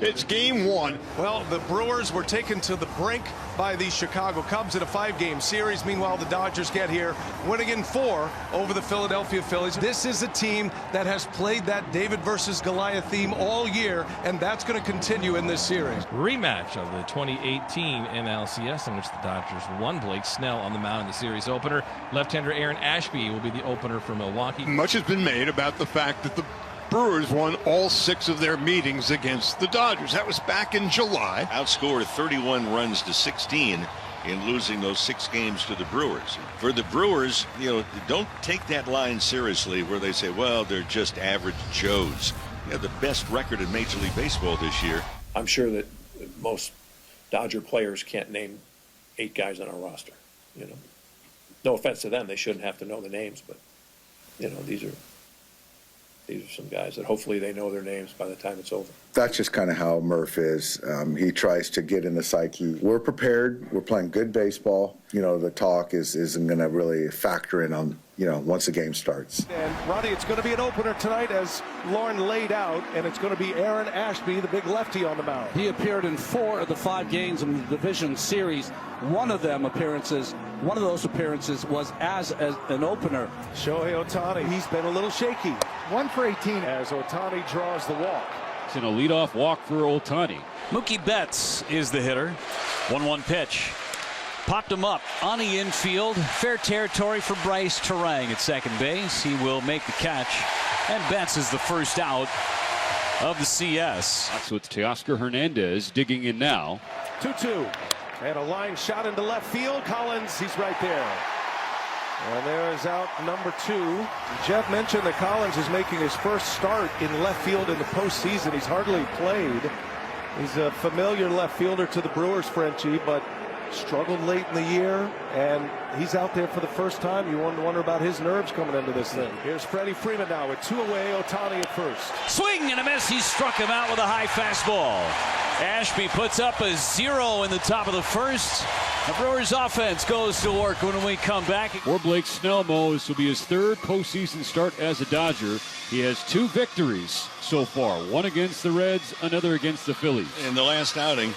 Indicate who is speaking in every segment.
Speaker 1: It's game one.
Speaker 2: Well, the Brewers were taken to the brink by the Chicago Cubs in a 5-game series. Meanwhile, the Dodgers get here, winning in 4 over the Philadelphia Phillies. This is a team that has played that David versus Goliath theme all year, and that's going to continue in this series.
Speaker 3: Rematch of the 2018 NLCS, in which the Dodgers won. Blake Snell on the mound in the series opener. Left-hander Aaron Ashby will be the opener for Milwaukee.
Speaker 1: Much has been made about the fact that the Brewers won all 6 of their meetings against the Dodgers. That was back in July.
Speaker 4: Outscored 31 runs to 16 in losing those 6 games to the Brewers. For the Brewers, don't take that line seriously where they say, well, they're just average Joes. They have the best record in Major League Baseball this year.
Speaker 5: I'm sure that most Dodger players can't name 8 guys on our roster. No offense to them, they shouldn't have to know the names, but these are some guys that hopefully they know their names by the time it's over.
Speaker 6: That's just kind of how Murph is. He tries to get in the psyche. We're prepared. We're playing good baseball. The talk isn't going to really factor in on, once the game starts.
Speaker 2: And Ronnie, it's going to be an opener tonight as Lauren laid out, and it's going to be Aaron Ashby, the big lefty, on the mound.
Speaker 7: He appeared in 4 of the 5 games in the division series. One of those appearances was as an opener.
Speaker 2: Shohei Ohtani, he's been a little shaky.
Speaker 8: 1 for 18
Speaker 2: as Ohtani draws the walk.
Speaker 9: It's in a leadoff walk for Ohtani.
Speaker 10: Mookie Betts is the hitter. 1-1 pitch. Popped him up on the infield. Fair territory for Bryce Terang at second base. He will make the catch. And Betts is the first out of the CS.
Speaker 9: So it's Teoscar Hernandez digging in now.
Speaker 2: 2-2. And a line shot into left field. Collins, he's right there. And there is out number 2. Jeff mentioned that Collins is making his first start in left field in the postseason. He's hardly played. He's a familiar left fielder to the Brewers, Frenchie, but struggled late in the year, and he's out there for the first time. You wonder about his nerves coming into this thing. Here's Freddie Freeman now with 2 away. Ohtani at first.
Speaker 10: Swing and a miss. He struck him out with a high fastball. Ashby puts up a 0 in the top of the first. The Brewers offense goes to work when we come back.
Speaker 9: For Blake Snell, this will be his 3rd postseason start as a Dodger. He has 2 victories so far. One against the Reds, another against the Phillies.
Speaker 4: In the last outing,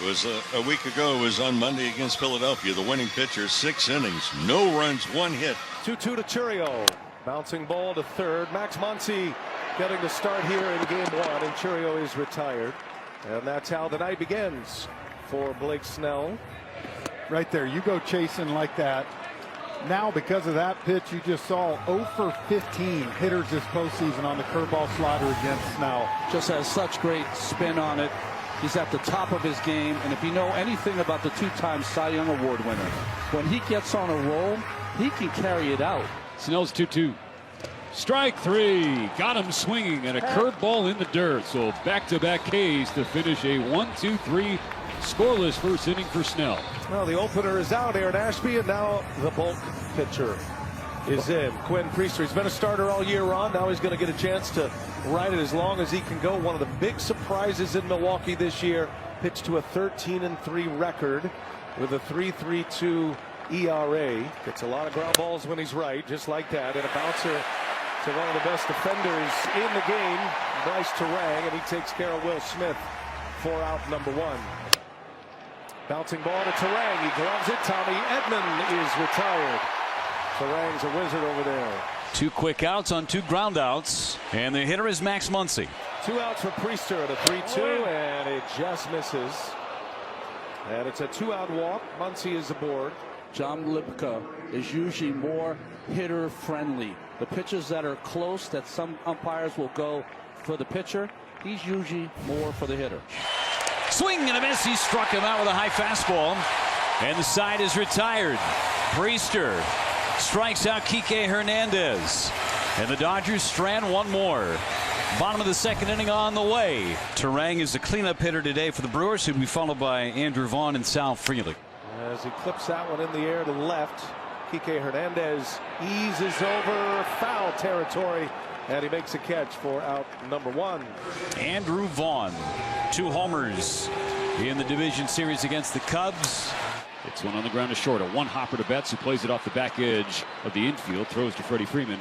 Speaker 4: it was a week ago. It was on Monday against Philadelphia. The winning pitcher, 6 innings, no runs, 1 hit.
Speaker 2: 2-2 to Churio. Bouncing ball to third. Max Muncy getting the start here in game 1, and Churio is retired. And that's how the night begins for Blake Snell.
Speaker 8: right there. You go chasing like that. Now, because of that pitch you just saw, 0 for 15 hitters this postseason on the curveball slider against Snell.
Speaker 7: Just has such great spin on it. He's at the top of his game, and if you know anything about the 2-time Cy Young Award winner, when he gets on a roll, he can carry it out.
Speaker 9: Snell's 2-2. Strike 3. Got him swinging, and a curveball in the dirt. So back-to-back Ks to finish a 1-2-3 scoreless first inning for Snell.
Speaker 2: Well, the opener is out, Aaron Ashby, and now the bulk pitcher is in. Quinn Priester. He's been a starter all year on. Now he's going to get a chance to ride it as long as he can go. One of the big surprises in Milwaukee this year. Pitched to a 13-3 record with a 3.32 ERA. Gets a lot of ground balls when he's right, just like that. And a bouncer to one of the best defenders in the game, Bryce Terang, and he takes care of Will Smith for out number 1. Bouncing ball to Terang. He gloves it. Tommy Edman is retired. Terang's a wizard over there.
Speaker 10: 2 quick outs on 2 ground outs, and the hitter is Max Muncy.
Speaker 2: 2 outs for Priester at a 3-2, and it just misses. And it's a 2-out walk. Muncy is aboard.
Speaker 7: John Lipka is usually more hitter friendly. The pitches that are close, that some umpires will go for the pitcher, he's usually more for the hitter.
Speaker 10: Swing and a miss. He struck him out with a high fastball, and the side is retired. Priester strikes out Kike Hernandez, and the Dodgers strand one more. Bottom of the second inning on the way. Terang is the cleanup hitter today for the Brewers, who will be followed by Andrew Vaughn and Sal Frelick.
Speaker 2: As he clips that one in the air to left, Kike Hernandez eases over foul territory, and he makes a catch for out number 1.
Speaker 10: Andrew Vaughn, 2 homers in the division series against the Cubs.
Speaker 9: It's one on the ground to short. A 1-hopper to Betts, who plays it off the back edge of the infield, throws to Freddie Freeman,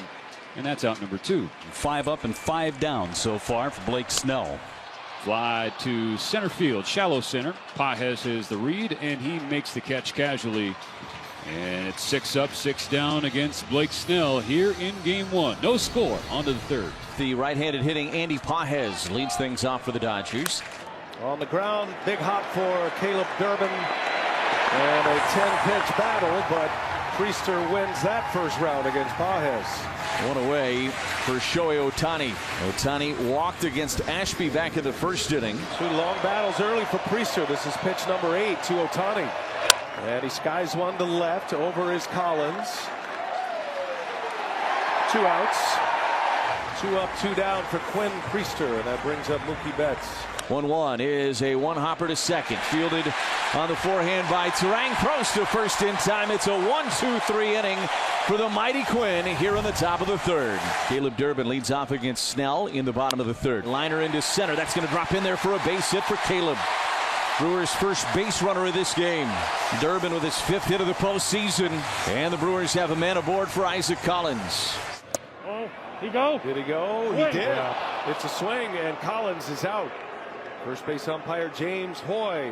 Speaker 9: and that's out number 2.
Speaker 10: 5 up and 5 down so far for Blake Snell.
Speaker 9: Fly to center field, shallow center. Pages has the read, and he makes the catch casually. And it's 6 up, 6 down against Blake Snell here in game 1. No score, on to the third.
Speaker 10: The right-handed hitting Andy Pages leads things off for the Dodgers.
Speaker 2: On the ground, big hop for Caleb Durbin. And a 10-pitch battle, but Priester wins that first round against Pages.
Speaker 10: One away for Shohei Ohtani. Ohtani walked against Ashby back in the first inning.
Speaker 2: 2 long battles early for Priester. This is pitch number 8 to Ohtani. And he skies one to left. Over is Collins. 2 outs. 2 up, 2 down for Quinn Priester. And that brings up Mookie Betts.
Speaker 10: 1-1 is a one-hopper to second. Fielded on the forehand by Turang. Throws to first in time. It's a 1-2-3 inning for the mighty Quinn here in the top of the third. Caleb Durbin leads off against Snell in the bottom of the third. Liner into center. That's going to drop in there for a base hit for Caleb. Brewers' first base runner of this game. Durbin with his 5th hit of the postseason. And the Brewers have a man aboard for Isaac Collins.
Speaker 2: Oh, did he go? Did he go? He did. Yeah. It's a swing, and Collins is out. First base umpire James Hoy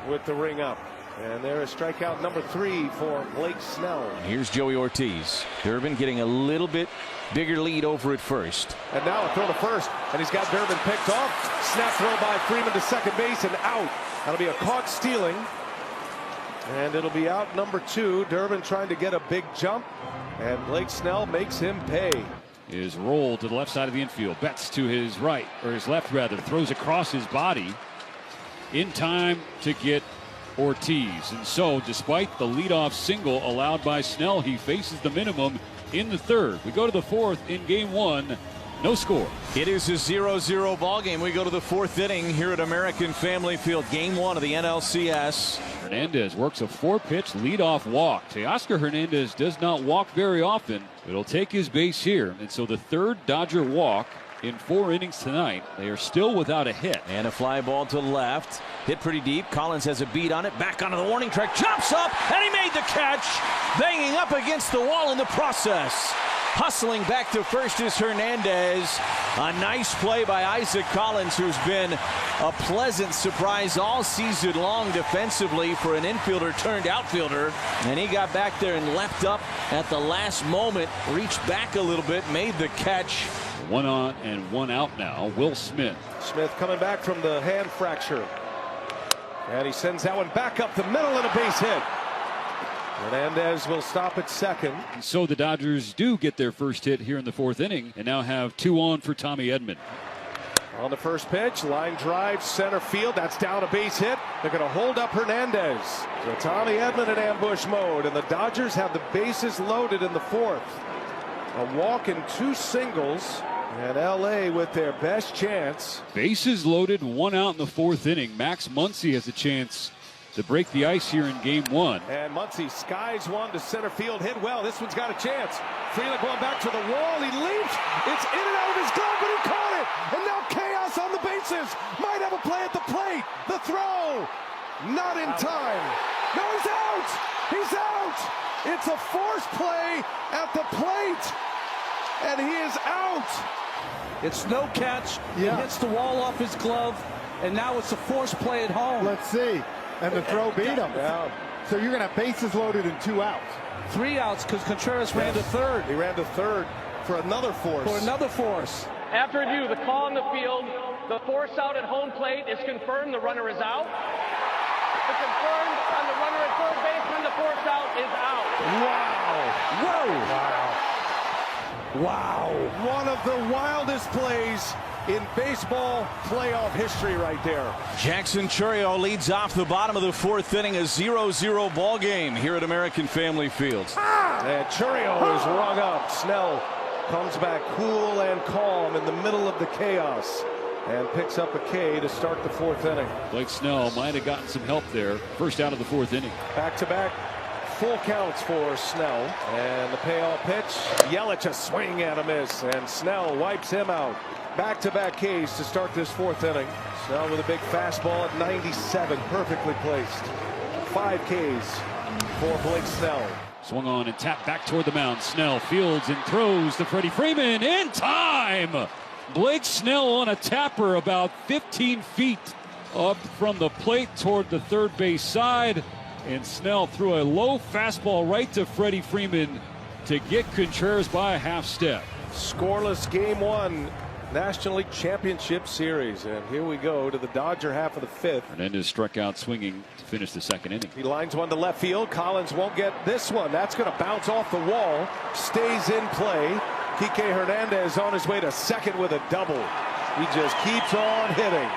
Speaker 2: with the ring up. And there is strikeout number 3 for Blake Snell.
Speaker 10: And here's Joey Ortiz. Durbin getting a little bit bigger lead over at first.
Speaker 2: And now a throw to first, and he's got Durbin picked off. Snap throw by Freeman to second base and out. That'll be a caught stealing. And it'll be out number 2. Durbin trying to get a big jump, and Blake Snell makes him pay.
Speaker 9: Is rolled to the left side of the infield. Betts to his right, or his left rather, throws across his body in time to get Ortiz. And so, despite the leadoff single allowed by Snell, he faces the minimum in the third. We go to the 4th in game 1. No score.
Speaker 10: It is a 0-0 ball game. We go to the 4th inning here at American Family Field. Game 1 of the NLCS.
Speaker 9: Hernandez works a 4-pitch leadoff walk. Teoscar Hernandez does not walk very often. It'll take his base here. And so the 3rd Dodger walk in 4 innings tonight. They are still without a hit.
Speaker 10: And a fly ball to left. Hit pretty deep. Collins has a beat on it. Back onto the warning track. Jumps up, and he made the catch. Banging up against the wall in the process. Hustling back to first is Hernandez. A nice play by Isaac Collins, who's been a pleasant surprise all season long defensively for an infielder turned outfielder. And he got back there and leapt up at the last moment, reached back a little bit, made the catch.
Speaker 9: 1 on and 1 out now. Will Smith.
Speaker 2: Smith coming back from the hand fracture. And he sends that one back up the middle and a base hit. Hernandez will stop at second.
Speaker 9: And so the Dodgers do get their first hit here in the 4th inning and now have 2 on for Tommy Edman.
Speaker 2: On the first pitch, line drive, center field. That's down a base hit. They're going to hold up Hernandez. So Tommy Edman in ambush mode, and the Dodgers have the bases loaded in the 4th. A walk and 2 singles, and LA with their best chance.
Speaker 9: Bases loaded, 1 out in the 4th inning. Max Muncy has a chance to break the ice here in game 1.
Speaker 2: And Muncy skies one to center field, hit well. This one's got a chance. Freeland going back to the wall. He leaps. It's in and out of his glove, but he caught it. And now chaos on the bases. Might have a play at the plate. The throw. Not in time. No, he's out. He's out. It's a forced play at the plate. And he is out.
Speaker 7: It's no catch. He hits the wall off his glove. And now it's a forced play at home.
Speaker 8: Let's see. And the throw beat him. Yeah. So you're going to have bases loaded and 2 outs.
Speaker 7: 3 outs because Contreras ran to third.
Speaker 2: He ran to third for another force.
Speaker 11: After review, the call on the field, the force out at home plate is confirmed. The runner is out. The confirmed on the runner at third baseman, the force out is out.
Speaker 2: Wow. Whoa. Wow. Wow. One of the wildest plays in baseball playoff history right there.
Speaker 10: Jackson Chourio leads off the bottom of the 4th inning, a 0-0 ball game here at American Family Field.
Speaker 2: And Chourio is rung up. Snell comes back cool and calm in the middle of the chaos and picks up a K to start the 4th inning.
Speaker 9: Blake Snell might have gotten some help there. First out of the 4th inning.
Speaker 2: Back-to-back full counts for Snell. And the payoff pitch. Yelich a swing and a miss. And Snell wipes him out. Back-to-back Ks to start this 4th inning. Snell with a big fastball at 97, perfectly placed. 5 Ks for Blake Snell.
Speaker 9: Swung on and tapped back toward the mound. Snell fields and throws to Freddie Freeman in time. Blake Snell on a tapper about 15 feet up from the plate toward the third base side. And Snell threw a low fastball right to Freddie Freeman to get Contreras by a half step.
Speaker 2: Scoreless game one, National League Championship Series. And here we go to the Dodger half of the fifth.
Speaker 9: Hernandez struck out swinging to finish the second inning.
Speaker 2: He lines one to left field. Collins won't get this one. That's going to bounce off the wall. Stays in play. Kike Hernandez on his way to second with a double. He just keeps on hitting.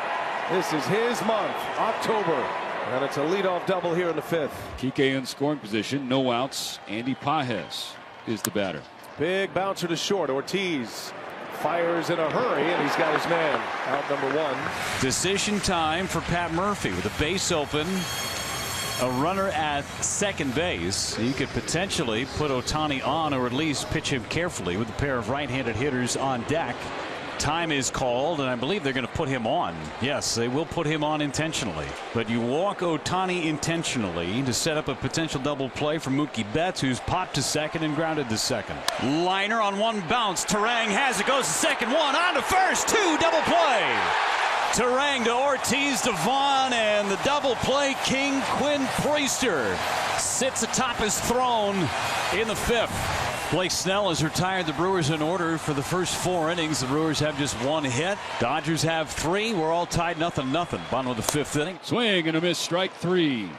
Speaker 2: This is his month, October. And it's a leadoff double here in the fifth.
Speaker 9: Kike in scoring position, no outs. Andy Pages is the batter.
Speaker 2: Big bouncer to short. Ortiz fires in a hurry, and he's got his man out, number one.
Speaker 10: Decision time for Pat Murphy with a base open. A runner at second base. You could potentially put Ohtani on, or at least pitch him carefully with a pair of right-handed hitters on deck. Time is called, and I believe they're going to put him on. Yes, they will put him on intentionally. But you walk Ohtani intentionally to set up a potential double play for Mookie Betts, who's popped to second and grounded to second. Liner on one bounce. Turang has it. Goes to second. One on to first. Two. Double play. Turang to Ortiz to Vaughn, and the double play. King Quinn Priester sits atop his throne in the fifth. Blake Snell has retired the Brewers in order for the first 4 innings. The Brewers have just 1 hit. Dodgers have 3. We're all tied 0-0. Bottom of the fifth inning.
Speaker 9: Swing and a miss, strike 3.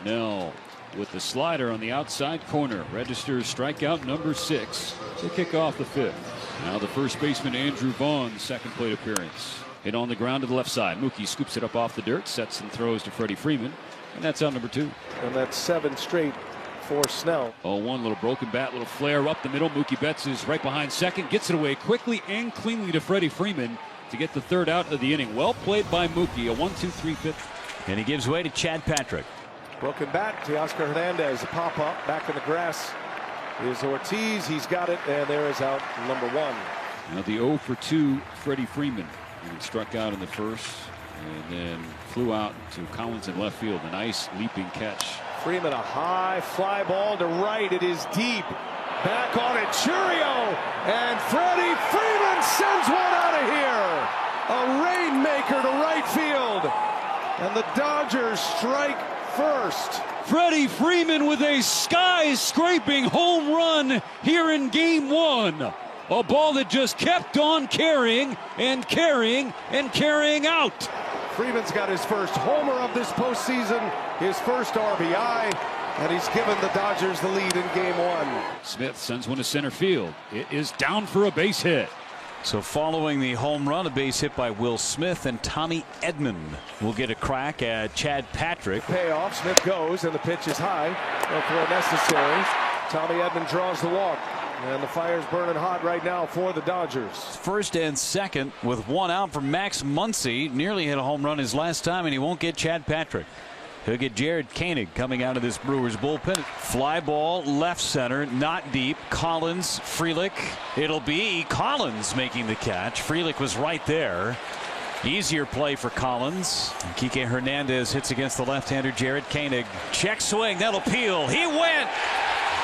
Speaker 9: Snell with the slider on the outside corner. Registers strikeout number 6 to kick off the fifth. Now the first baseman Andrew Vaughn's second plate appearance. Hit on the ground to the left side. Mookie scoops it up off the dirt, sets and throws to Freddie Freeman. And that's out number 2.
Speaker 2: And that's 7 straight for Snell.
Speaker 9: 0-1, little broken bat, little flare up the middle. Mookie Betts is right behind second, gets it away quickly and cleanly to Freddie Freeman to get the third out of the inning. Well played by Mookie. A 1-2-3 pitch.
Speaker 10: And he gives way to Chad Patrick.
Speaker 2: Broken bat. Teoscar Hernandez, a pop up back in the grass is Ortiz. He's got it, and there is out number 1.
Speaker 9: Now the 0-for-2 Freddie Freeman. He struck out in the first and then flew out to Collins in left field. A nice leaping catch.
Speaker 2: Freeman, a high fly ball to right. It is deep. Back on it, Churio, and Freddie Freeman sends one out of here. A rainmaker to right field, and the Dodgers strike first.
Speaker 9: Freddie Freeman with a sky-scraping home run here in game 1. A ball that just kept on carrying and carrying and carrying out.
Speaker 2: Freeman's got his first homer of this postseason, his first RBI, and he's given the Dodgers the lead in game 1.
Speaker 9: Smith sends one to center field. It is down for a base hit.
Speaker 10: So following the home run, a base hit by Will Smith, and Tommy Edman will get a crack at Chad Patrick.
Speaker 2: Payoff, Smith goes, and the pitch is high. Therefore necessary. Tommy Edman draws the walk. And the fire's burning hot right now for the Dodgers.
Speaker 10: First and second with 1 out for Max Muncy. Nearly hit a home run his last time, and he won't get Chad Patrick. He'll get Jared Koenig coming out of this Brewers bullpen. Fly ball left center, not deep. Collins, Frelick. It'll be Collins making the catch. Frelick was right there. Easier play for Collins. Kike Hernandez hits against the left-hander Jared Koenig. Check swing, that'll peel. He went.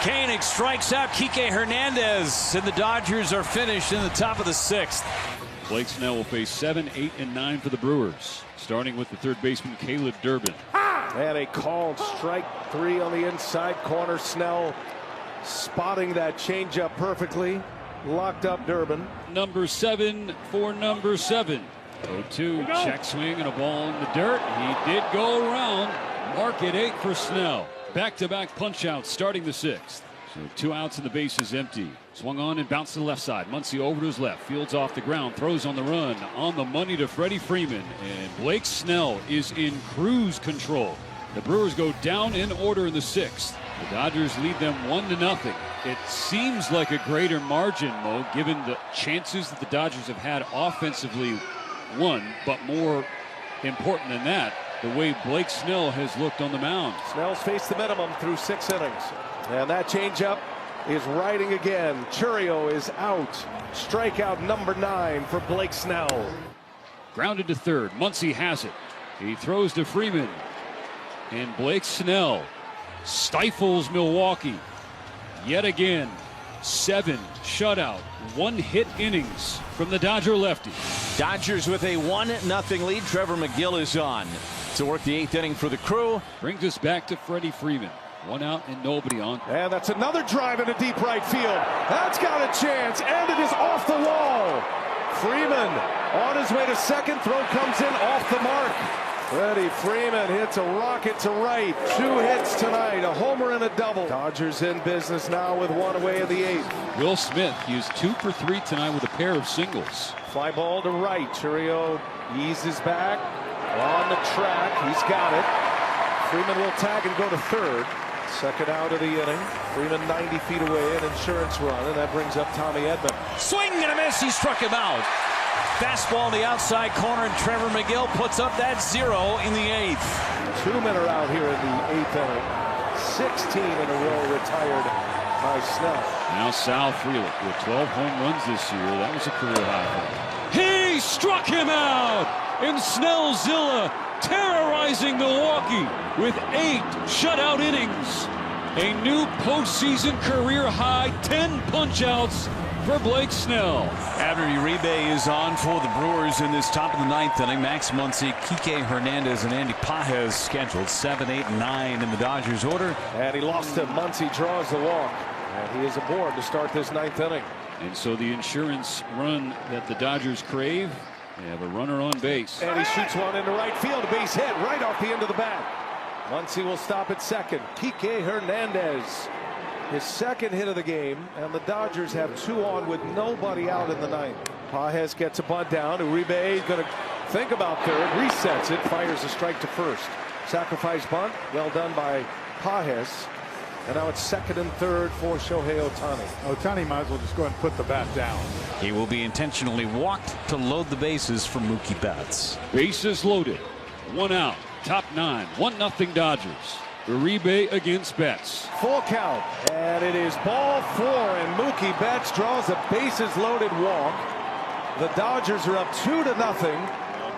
Speaker 10: Koenig strikes out Kike Hernandez, and the Dodgers are finished in the top of the 6th.
Speaker 9: Blake Snell will face 7, 8, and 9 for the Brewers, starting with the third baseman Caleb Durbin.
Speaker 2: And a called strike 3 on the inside corner. Snell spotting that changeup perfectly. Locked up Durbin.
Speaker 9: Number 7 for number 7. 0-2, check swing and a ball in the dirt. He did go around. Mark at 8 for Snell. Back-to-back punch-outs starting the 6th. So 2 outs and the base is empty. Swung on and bounced to the left side. Muncy over to his left. Fields off the ground. Throws on the run. On the money to Freddie Freeman. And Blake Snell is in cruise control. The Brewers go down in order in the 6th. The Dodgers lead them 1-0. It seems like a greater margin, Mo, given the chances that the Dodgers have had offensively won. But more important than that, the way Blake Snell has looked on the mound.
Speaker 2: Snell's faced the minimum through 6 innings. And that changeup is riding again. Churio is out. Strikeout number 9 for Blake Snell.
Speaker 9: Grounded to third. Muncy has it. He throws to Freeman. And Blake Snell stifles Milwaukee. Yet again. 7 shutout, 1-hit innings from the Dodger lefty.
Speaker 10: Dodgers with a 1-0 lead. Trevor McGill is on to work the 8th inning for the Crew.
Speaker 9: Brings us back to Freddie Freeman. 1 out and nobody on.
Speaker 2: And that's another drive into deep right field. That's got a chance, and it is off the wall. Freeman on his way to second. Throw comes in off the mark. Freddie Freeman hits a rocket to right. 2 hits tonight, a homer and a double. Dodgers in business now with 1 away in the 8th.
Speaker 9: Will Smith, he was 2 for 3 tonight with a pair of singles.
Speaker 2: Fly ball to right. Churio eases back on the track. He's got it. Freeman will tag and go to third. Second out of the inning. Freeman 90 feet away, an insurance run, and that brings up Tommy Edman.
Speaker 10: Swing and a miss. He struck him out. Fastball in the outside corner, and Trevor McGill puts up that 0 in the 8th.
Speaker 2: 2 men are out here in the 8th inning. 16 in a row retired by Snell.
Speaker 9: Now Sal Frelick with 12 home runs this year. That was a career high for him. He struck him out in Snellzilla, terrorizing Milwaukee with 8 shutout innings. A new postseason career high, 10 punch-outs for Blake Snell.
Speaker 10: Abner Uribe is on for the Brewers in this top of the 9th inning. Max Muncy, Kike Hernandez, and Andy Pages scheduled 7, 8, and 9 in the Dodgers order.
Speaker 2: And he lost to Muncy, draws the walk. And he is aboard to start this 9th inning.
Speaker 9: And so the insurance run that the Dodgers crave, they have a runner on base.
Speaker 2: And he shoots one into right field. A base hit right off the end of the bat. Muncy will stop at second. Kike Hernandez, his second hit of the game, and the Dodgers have 2 on with nobody out in the 9th. Pages gets a bunt down. Uribe is going to think about third, resets it, fires a strike to first. Sacrifice bunt, well done by Pages. And now it's second and third for Shohei Ohtani.
Speaker 8: Ohtani might as well just go ahead and put the bat down.
Speaker 10: He will be intentionally walked to load the bases for Mookie Betts.
Speaker 9: Bases loaded. 1 out. Top 9. 1-0 Dodgers. Uribe against Betts.
Speaker 2: Full count. And it is ball 4. And Mookie Betts draws a bases loaded walk. The Dodgers are up 2-0.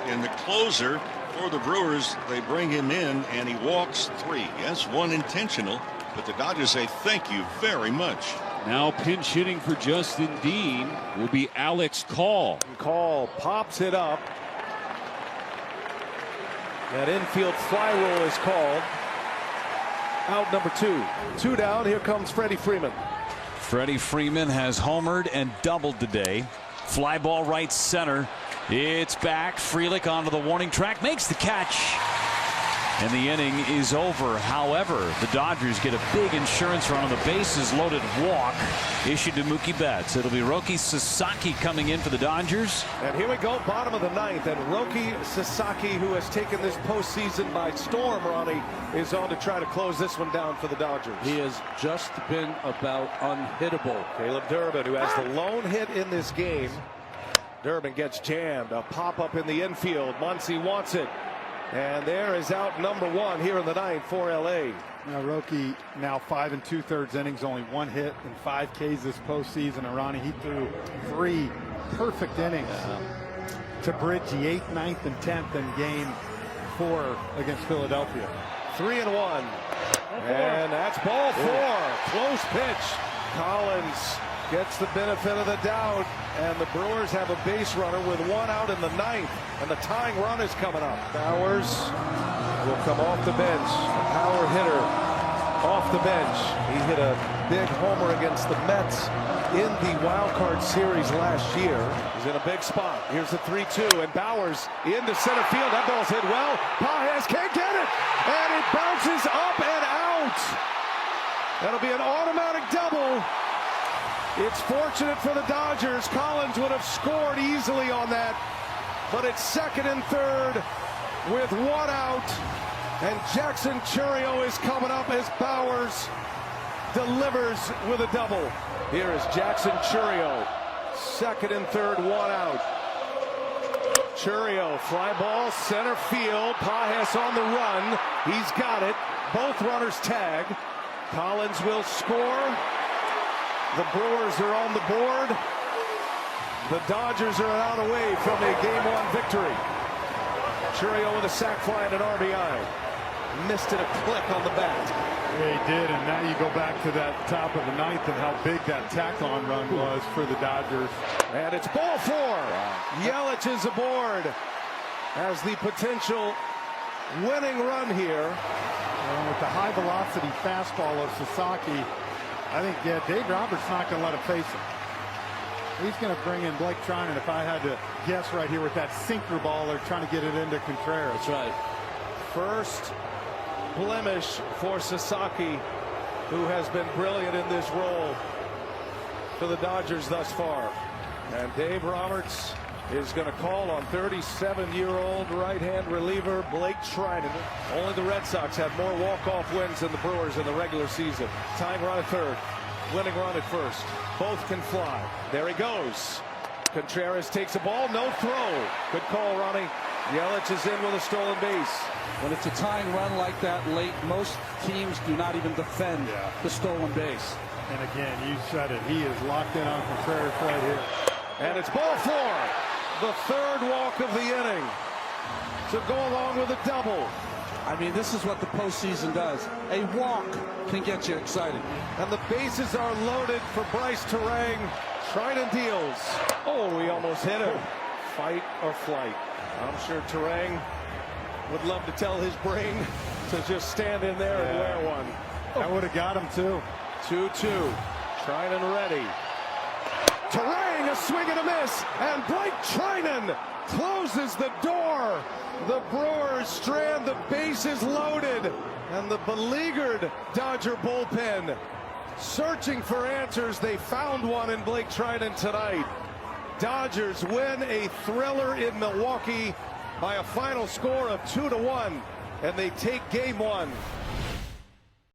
Speaker 4: And the closer for the Brewers, they bring him in and he walks 3. Yes, 1 intentional. But the Dodgers say thank you very much.
Speaker 9: Now pinch hitting for Justin Dean will be Alex Call.
Speaker 2: Call pops it up. That infield fly roll is called. Out number 2. 2 down. Here comes Freddie Freeman.
Speaker 10: Freddie Freeman has homered and doubled today. Fly ball right center. It's back. Frelick onto the warning track. Makes the catch. And the inning is over. However, the Dodgers get a big insurance run on the bases loaded walk issued to Mookie Betts. It'll be Roki Sasaki coming in for the Dodgers.
Speaker 2: And here we go, bottom of the 9th. And Roki Sasaki, who has taken this postseason by storm, Ronnie, is on to try to close this one down for the Dodgers.
Speaker 7: He has just been about unhittable.
Speaker 2: Caleb Durbin, who has the lone hit in this game. Durbin gets jammed. A pop-up in the infield. Muncy wants it. And there is out number 1 here in the 9th for L.A.
Speaker 8: Now, Roki now 5 2/3 innings, only 1 hit and 5 Ks this postseason. And Ronnie, he threw 3 perfect innings to bridge the 8th, 9th, and 10th in Game 4 against Philadelphia.
Speaker 2: 3-1. And that's ball 4. Close pitch. Collins gets the benefit of the doubt, and the Brewers have a base runner with 1 out in the 9th, and the tying run is coming up. Bowers will come off the bench. A power hitter off the bench. He hit a big homer against the Mets in the wild card series last year. He's in a big spot. Here's the 3-2, and Bowers into center field. That ball's hit well. Pages can't get it, and it bounces up and out. That'll be an automatic double. It's fortunate for the Dodgers. Collins would have scored easily on that, but it's second and third with 1 out, and Jackson Churio is coming up as Bowers delivers with a double. Here is Jackson Churio, second and third, 1 out. Churio, fly ball, center field. Pages on the run. He's got it. Both runners tag. Collins will score. The Brewers are on the board. The Dodgers are out away from a Game 1 victory. Churio with a sac fly and an RBI. Missed it a click on the bat.
Speaker 8: Yeah, he did, and now you go back to that top of the ninth and how big that tack-on run was for the Dodgers.
Speaker 2: And it's ball 4. Yelich is aboard as the potential winning run here.
Speaker 8: And with the high-velocity fastball of Sasaki, I think, Dave Roberts not going to let him face him. He's going to bring in Blake Trinan, if I had to guess right here, with that sinker ball. They're trying to get it into Contreras.
Speaker 2: That's right. First blemish for Sasaki, who has been brilliant in this role for the Dodgers thus far. And Dave Roberts is going to call on 37-year-old right-hand reliever Blake Trinan. Only the Red Sox have more walk-off wins than the Brewers in the regular season. Tying run at third, winning run at first. Both can fly. There he goes. Contreras takes a ball, no throw. Good call, Ronnie. Yelich is in with a stolen base.
Speaker 7: When it's a tying run like that late, most teams do not even defend the stolen base.
Speaker 8: And again, you said it. He is locked in on Contreras right here.
Speaker 2: And it's ball 4. The third walk of the inning to go along with a double.
Speaker 7: I mean, this is what the postseason does. A walk can get you excited.
Speaker 2: And the bases are loaded for Bryce Terang. Trinan deals. Oh, he almost hit him. Fight or flight. I'm sure Terang would love to tell his brain to just stand in there and wear one.
Speaker 8: That would have got him too.
Speaker 2: 2-2. Trinan ready. Terang, a swing and a miss, and Blake Trinan closes the door. The Brewers strand the bases loaded, and the beleaguered Dodger bullpen searching for answers. They found one in Blake Trinan tonight. Dodgers win a thriller in Milwaukee by a final score of 2-1, and they take game 1